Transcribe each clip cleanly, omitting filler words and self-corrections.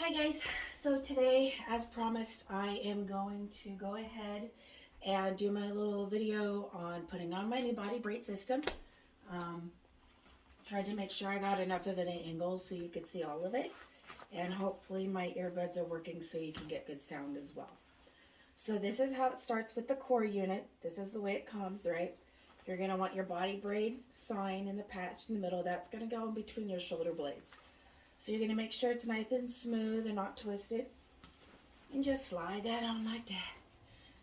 Hi guys, so today as promised I am going to go ahead and do my little video on putting on my new body braid system. Tried to make sure I got enough of an angle so you could see all of it, and hopefully my earbuds are working so you can get good sound as well. So this is how it starts with the core unit. This is the way it comes, right? You're going to want your body braid sign in the patch in the middle. That's going to go in between your shoulder blades. So you're going to make sure it's nice and smooth and not twisted. And just slide that on like that.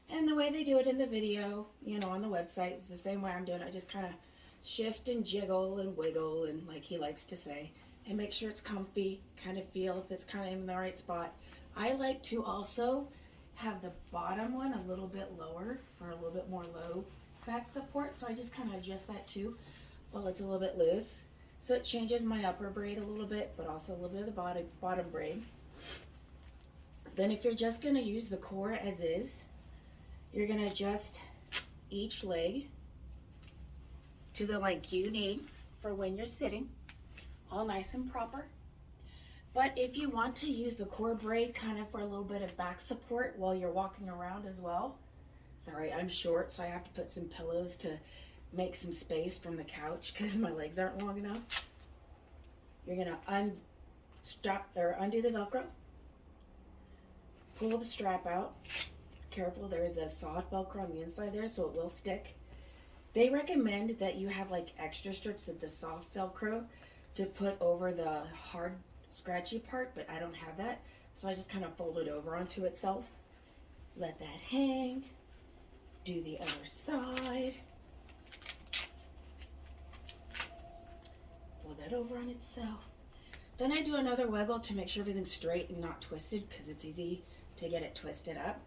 And the way they do it in the video, on the website, is the same way I'm doing it. I just kind of shift and jiggle and wiggle, and like he likes to say, and make sure it's comfy, kind of feel if it's kind of in the right spot. I like to also have the bottom one a little bit lower for a little bit more low back support. So I just kind of adjust that too while it's a little bit loose. So it changes my upper braid a little bit, but also a little bit of the bottom braid. Then if you're just going to use the core as is, you're going to adjust each leg to the length you need for when you're sitting, all nice and proper. But if you want to use the core braid kind of for a little bit of back support while you're walking around as well, sorry, I'm short, so I have to put some pillows to make some space from the couch because my legs aren't long enough. You're gonna undo the Velcro, pull the strap out. Careful, there's a soft Velcro on the inside there, so it will stick. They recommend that you have like extra strips of the soft Velcro to put over the hard, scratchy part, but I don't have that, so I just kind of fold it over onto itself. Let that hang. Do the other side. Pull that over on itself. Then I do another wiggle to make sure everything's straight and not twisted, because it's easy to get it twisted up.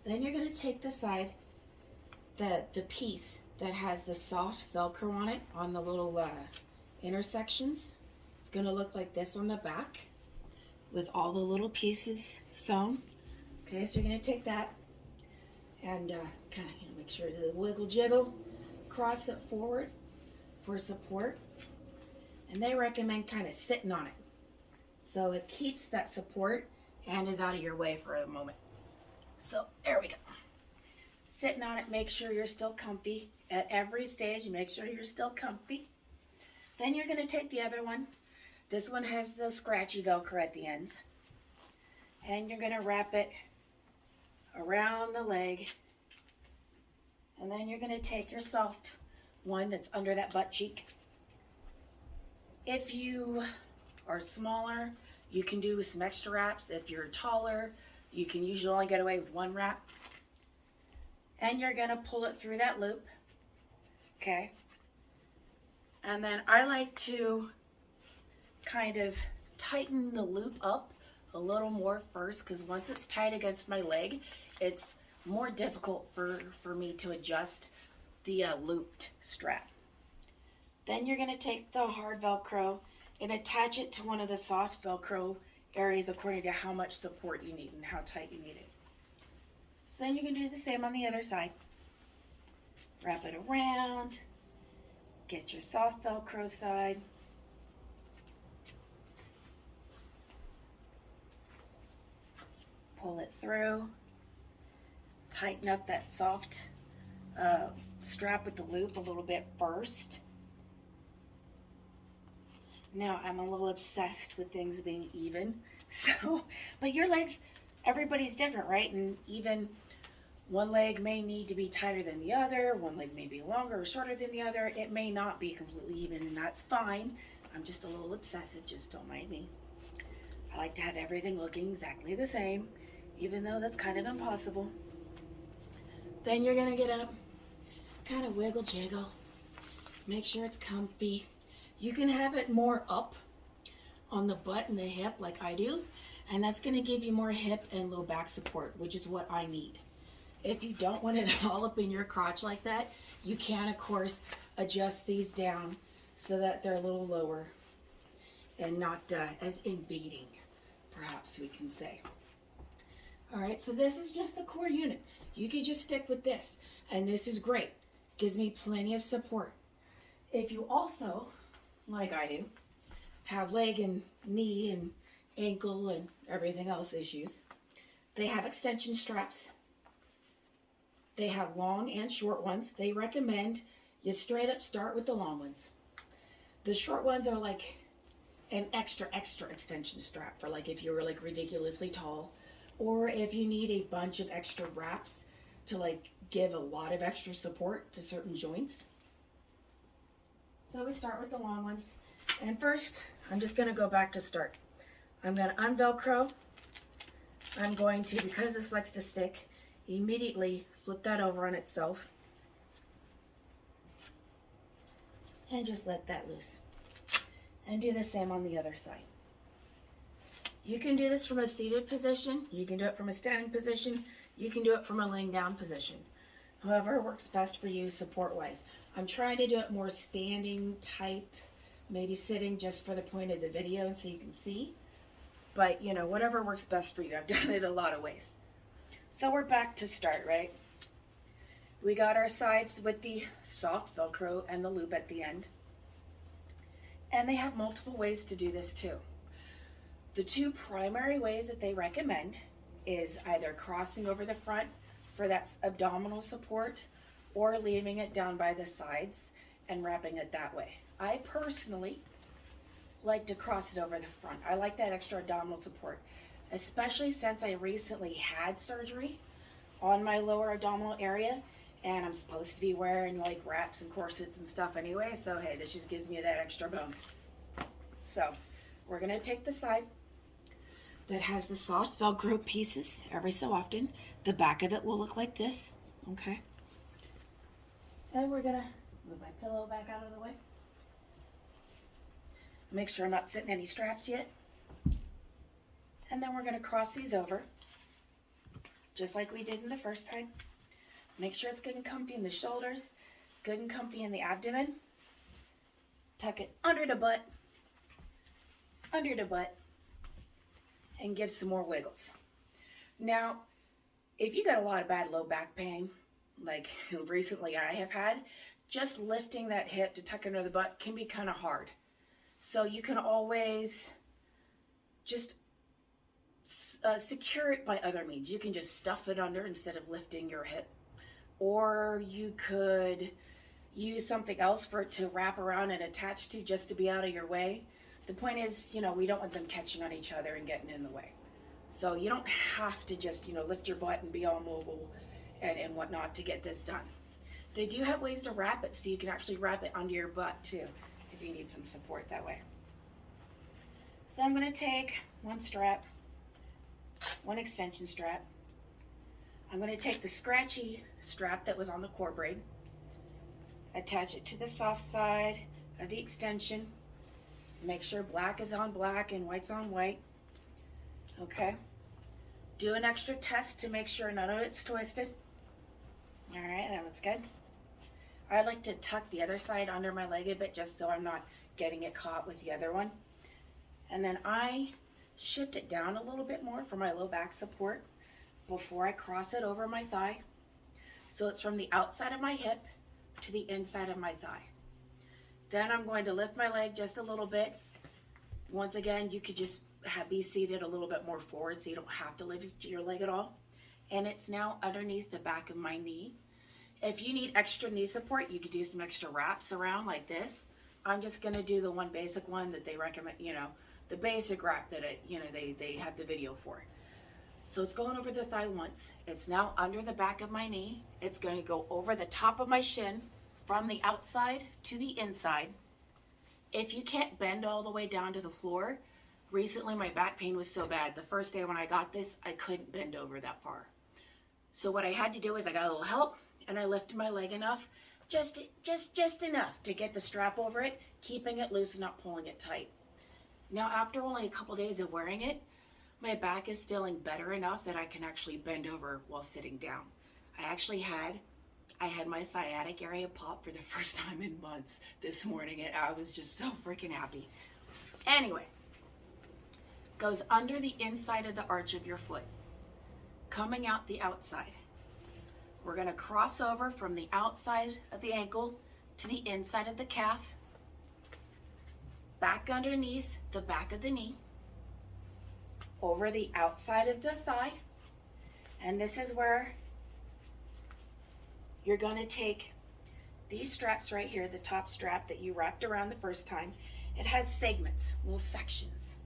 Then you're going to take the side, the piece that has the soft Velcro on it, on the little intersections. It's going to look like this on the back with all the little pieces sewn. Okay, so you're going to take that and kind of make sure to wiggle jiggle, cross it forward for support. And they recommend kind of sitting on it, so it keeps that support and is out of your way for a moment. So there we go. Sitting on it, make sure you're still comfy. At every stage, make sure you're still comfy. Then you're going to take the other one. This one has the scratchy Velcro at the ends. And you're going to wrap it around the leg. And then you're going to take your soft one that's under that butt cheek. If you are smaller, you can do some extra wraps. If you're taller, you can usually only get away with one wrap. And you're going to pull it through that loop. Okay. And then I like to kind of tighten the loop up a little more first, because once it's tight against my leg, it's more difficult for me to adjust the looped strap. Then you're going to take the hard Velcro and attach it to one of the soft Velcro areas according to how much support you need and how tight you need it. So then you can do the same on the other side. Wrap it around, get your soft Velcro side. Pull it through, tighten up that soft strap with the loop a little bit first. Now, I'm a little obsessed with things being even, but your legs, everybody's different, right? And even one leg may need to be tighter than the other, one leg may be longer or shorter than the other. It may not be completely even, and that's fine. I'm just a little obsessive, just don't mind me. I like to have everything looking exactly the same, even though that's kind of impossible. Then you're gonna get up, kind of wiggle jiggle, make sure it's comfy. You can have it more up on the butt and the hip like I do, and that's going to give you more hip and low back support, which is what I need. If you don't want it all up in your crotch like that, you can, of course, adjust these down so that they're a little lower and not as invading, perhaps we can say. All right, so this is just the core unit. You can just stick with this, and this is great. Gives me plenty of support. If you also, like I do, have leg and knee ankle and everything else issues. They have extension straps. They have long and short ones. They recommend you straight up start with the long ones. The short ones are like an extra extension strap for like if you're like ridiculously tall, or if you need a bunch of extra wraps to like give a lot of extra support to certain joints. So we start with the long ones. And first, I'm just gonna go back to start. I'm gonna unvelcro. I'm going to, because this likes to stick, immediately flip that over on itself. And just let that loose. And do the same on the other side. You can do this from a seated position. You can do it from a standing position. You can do it from a laying down position. However works best for you support-wise. I'm trying to do it more standing type, maybe sitting just for the point of the video and so you can see. But, you know, whatever works best for you. I've done it a lot of ways. So we're back to start, right? We got our sides with the soft Velcro and the loop at the end. And they have multiple ways to do this too. The two primary ways that they recommend is either crossing over the front for that abdominal support or leaving it down by the sides and wrapping it that way. I personally like to cross it over the front. I like that extra abdominal support, especially since I recently had surgery on my lower abdominal area and I'm supposed to be wearing like wraps and corsets and stuff anyway, so hey, this just gives me that extra bonus. So we're gonna take the side that has the soft Velcro pieces every so often. The back of it will look like this, okay? And we're gonna move my pillow back out of the way. Make sure I'm not sitting any straps yet. And then we're gonna cross these over, just like we did in the first time. Make sure it's good and comfy in the shoulders, good and comfy in the abdomen. Tuck it under the butt, and give some more wiggles. Now, if you got a lot of bad low back pain, like recently I have had, just lifting that hip to tuck under the butt can be kind of hard. So you can always just secure it by other means. You can just stuff it under instead of lifting your hip. Or you could use something else for it to wrap around and attach to just to be out of your way. The point is, you know, we don't want them catching on each other and getting in the way. So you don't have to just, you know, lift your butt and be all mobile and whatnot to get this done. They do have ways to wrap it, so you can actually wrap it under your butt too, if you need some support that way. So I'm gonna take one strap, one extension strap. I'm gonna take the scratchy strap that was on the core braid, attach it to the soft side of the extension. Make sure black is on black and white's on white. Okay. Do an extra test to make sure none of it's twisted. All right, that looks good. I like to tuck the other side under my leg a bit just so I'm not getting it caught with the other one. And then I shift it down a little bit more for my low back support before I cross it over my thigh. So it's from the outside of my hip to the inside of my thigh. Then I'm going to lift my leg just a little bit. Once again, you could just be seated a little bit more forward so you don't have to lift your leg at all. And it's now underneath the back of my knee. If you need extra knee support, you could do some extra wraps around like this. I'm just gonna do the one basic one that they recommend, you know, the basic wrap that they have the video for. So it's going over the thigh once. It's now under the back of my knee. It's gonna go over the top of my shin from the outside to the inside. If you can't bend all the way down to the floor, recently my back pain was so bad. The first day when I got this, I couldn't bend over that far. So what I had to do is I got a little help and I lifted my leg enough, just enough to get the strap over it, keeping it loose and not pulling it tight. Now after only a couple days of wearing it, my back is feeling better enough that I can actually bend over while sitting down. I had my sciatic area pop for the first time in months this morning, and I was just so freaking happy. Anyway, goes under the inside of the arch of your foot, coming out the outside. We're gonna cross over from the outside of the ankle to the inside of the calf, back underneath the back of the knee, over the outside of the thigh. And this is where you're going to take these straps right here, the top strap that you wrapped around the first time. It has segments, little sections.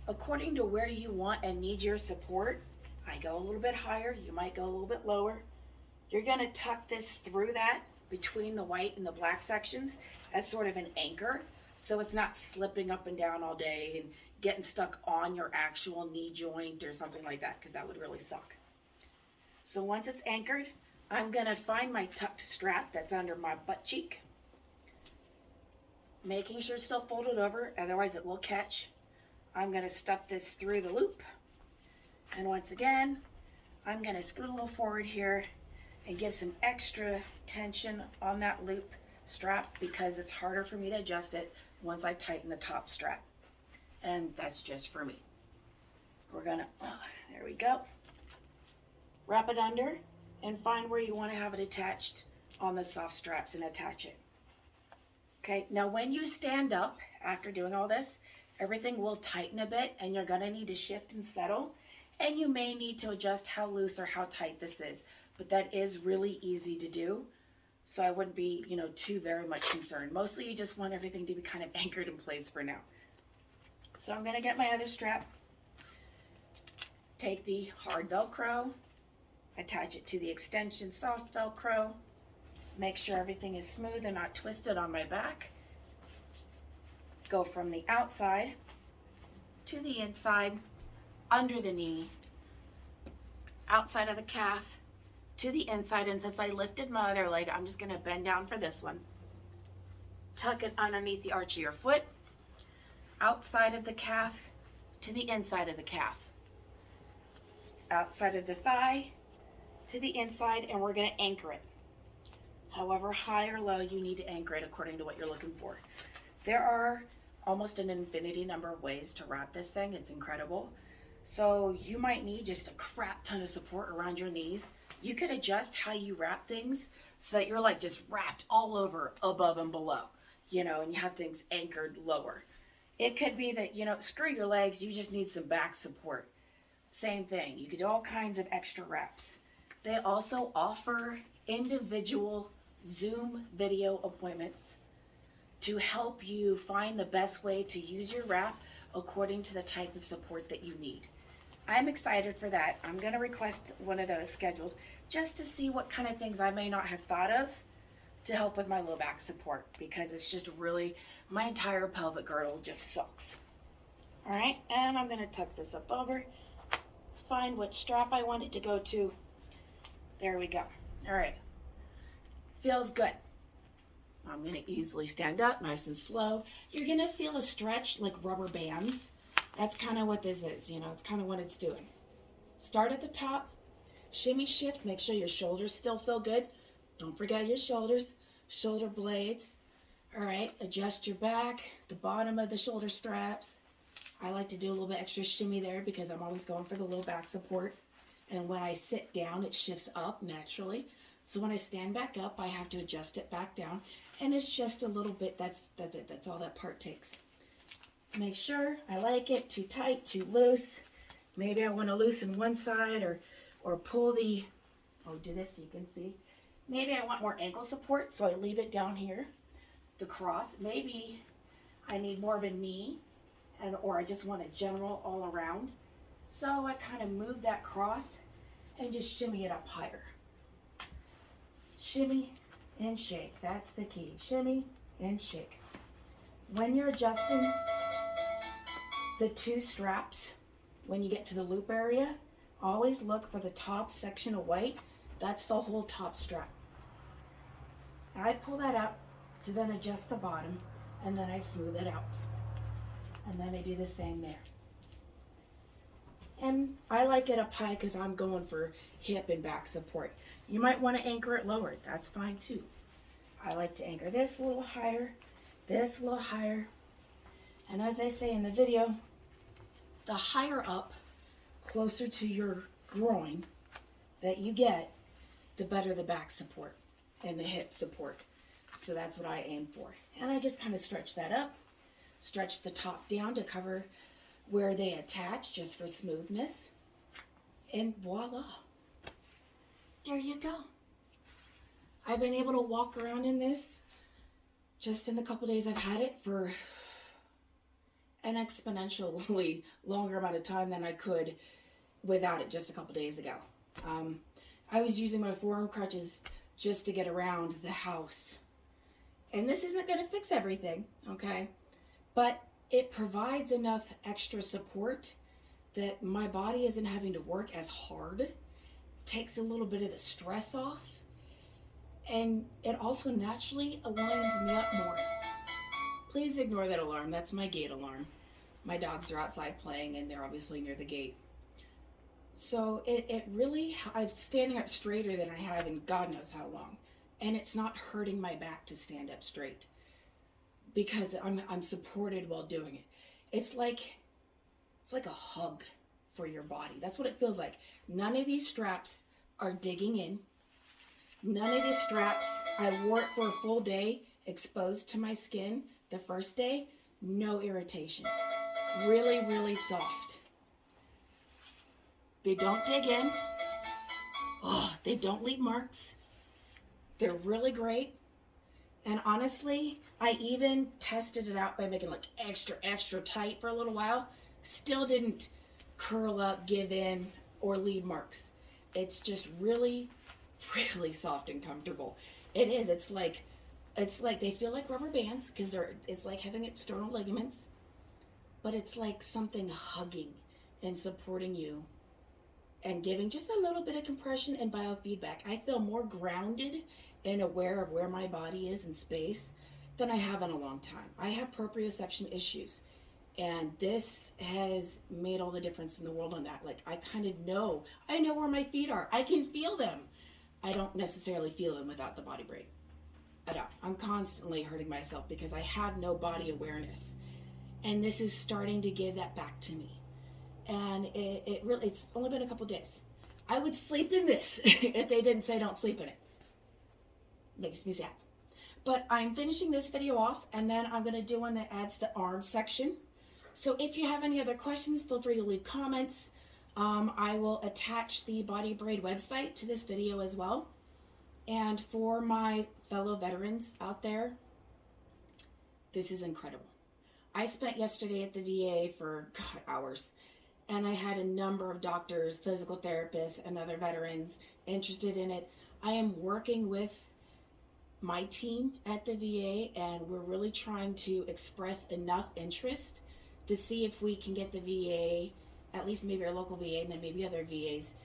According to where you want and need your support, I go a little bit higher, you might go a little bit lower. You're going to tuck this through that between the white and the black sections as sort of an anchor, so it's not slipping up and down all day and getting stuck on your actual knee joint or something like that, because that would really suck. So once it's anchored, I'm going to find my tucked strap that's under my butt cheek, making sure it's still folded over, otherwise it will catch. I'm going to stuff this through the loop, and once again, I'm going to scoot a little forward here and give some extra tension on that loop strap, because it's harder for me to adjust it once I tighten the top strap. And that's just for me. We're gonna, there we go. Wrap it under and find where you want to have it attached on the soft straps and attach it. Okay, now when you stand up after doing all this, everything will tighten a bit and you're gonna need to shift and settle, and you may need to adjust how loose or how tight this is, but that is really easy to do. So I wouldn't be, too very much concerned. Mostly you just want everything to be kind of anchored in place for now. So I'm gonna get my other strap, take the hard Velcro, attach it to the extension soft Velcro, make sure everything is smooth and not twisted on my back. Go from the outside to the inside, under the knee, outside of the calf, to the inside, and since I lifted my other leg, I'm just gonna bend down for this one. Tuck it underneath the arch of your foot, outside of the calf to the inside of the calf, outside of the thigh to the inside, and we're gonna anchor it. However high or low you need to anchor it according to what you're looking for. There are almost an infinity number of ways to wrap this thing. It's incredible. So you might need just a crap ton of support around your knees. You could adjust how you wrap things so that you're like just wrapped all over, above and below, and you have things anchored lower. It could be that, screw your legs, you just need some back support. Same thing, you could do all kinds of extra wraps. They also offer individual Zoom video appointments to help you find the best way to use your wrap according to the type of support that you need. I'm excited for that. I'm going to request one of those scheduled just to see what kind of things I may not have thought of to help with my low back support, because it's just really, my entire pelvic girdle just sucks. All right, and I'm going to tuck this up over, find what strap I want it to go to. There we go. All right, feels good. I'm going to easily stand up, nice and slow. You're going to feel a stretch like rubber bands. That's kind of what this is, it's kind of what it's doing. Start at the top, shimmy shift, make sure your shoulders still feel good. Don't forget your shoulders, shoulder blades. All right, adjust your back, the bottom of the shoulder straps. I like to do a little bit extra shimmy there because I'm always going for the low back support. And when I sit down, it shifts up naturally. So when I stand back up, I have to adjust it back down. And it's just a little bit, that's it, that's all that part takes. Make sure I like it too tight, too loose. Maybe I want to loosen one side or pull the, do this so you can see. Maybe I want more ankle support, so I leave it down here, the cross. Maybe I need more of a knee, or I just want a general all around. So I kind of move that cross and just shimmy it up higher. Shimmy and shake, that's the key. Shimmy and shake. When you're adjusting the two straps, when you get to the loop area, always look for the top section of white. That's the whole top strap. I pull that up to then adjust the bottom, and then I smooth it out. And then I do the same there. And I like it up high because I'm going for hip and back support. You might want to anchor it lower. That's fine too. I like to anchor this a little higher, this a little higher. And as I say in the video, the higher up, closer to your groin that you get, the better the back support and the hip support. So that's what I aim for. And I just kind of stretch that up, stretch the top down to cover where they attach just for smoothness. And voila. There you go. I've been able to walk around in this just in the couple days I've had it for an exponentially longer amount of time than I could without it just a couple days ago. I was using my forearm crutches just to get around the house. And this isn't going to fix everything, okay? But it provides enough extra support that my body isn't having to work as hard, takes a little bit of the stress off, and it also naturally aligns me up more. Please ignore that alarm. That's my gate alarm. My dogs are outside playing and they're obviously near the gate. So it really, I'm standing up straighter than I have in God knows how long. And it's not hurting my back to stand up straight because I'm supported while doing it. It's like a hug for your body. That's what it feels like. None of these straps are digging in. None of these straps, I wore it for a full day exposed to my skin. The first day, no irritation. Really, really soft. They don't dig in. Oh, they don't leave marks. They're really great. And honestly, I even tested it out by making like extra, extra tight for a little while. Still didn't curl up, give in, or leave marks. It's just really, really soft and comfortable. It is. It's like they feel like rubber bands because it's like having external ligaments, but it's like something hugging and supporting you and giving just a little bit of compression and biofeedback. I feel more grounded and aware of where my body is in space than I have in a long time. I have proprioception issues, and this has made all the difference in the world on that. Like, I kind of know, I know where my feet are. I can feel them. I don't necessarily feel them without the body braid. I don't. I'm constantly hurting myself because I have no body awareness. And this is starting to give that back to me. And it's only been a couple days. I would sleep in this if they didn't say don't sleep in it. Makes me sad. But I'm finishing this video off, and then I'm going to do one that adds the arm section. So if you have any other questions, feel free to leave comments. I will attach the Body Braid website to this video as well. And for my fellow veterans out there, this is incredible. I spent yesterday at the VA for hours, and I had a number of doctors, physical therapists, and other veterans interested in it. I am working with my team at the VA, and we're really trying to express enough interest to see if we can get the VA, at least maybe our local VA and then maybe other VAs,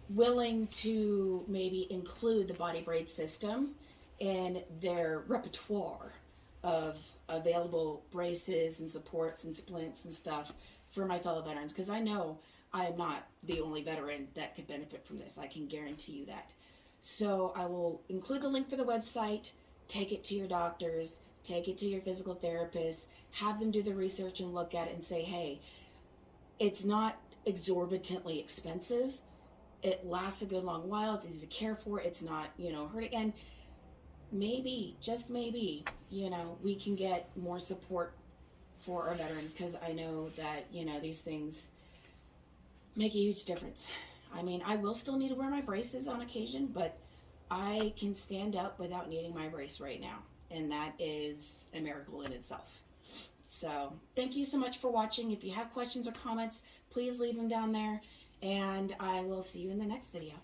willing to maybe include the body braid system in their repertoire of available braces and supports and splints and stuff for my fellow veterans, because I know I'm not the only veteran that could benefit from this. I can guarantee you that. So I will include the link for the website, take it to your doctors, take it to your physical therapist, have them do the research and look at it and say, hey, it's not exorbitantly expensive. It lasts a good long while. It's easy to care for. It's not, hurting. And maybe, just maybe, we can get more support for our veterans, because I know that, these things make a huge difference. I mean, I will still need to wear my braces on occasion, but I can stand up without needing my brace right now. And that is a miracle in itself. So thank you so much for watching. If you have questions or comments, please leave them down there. And I will see you in the next video.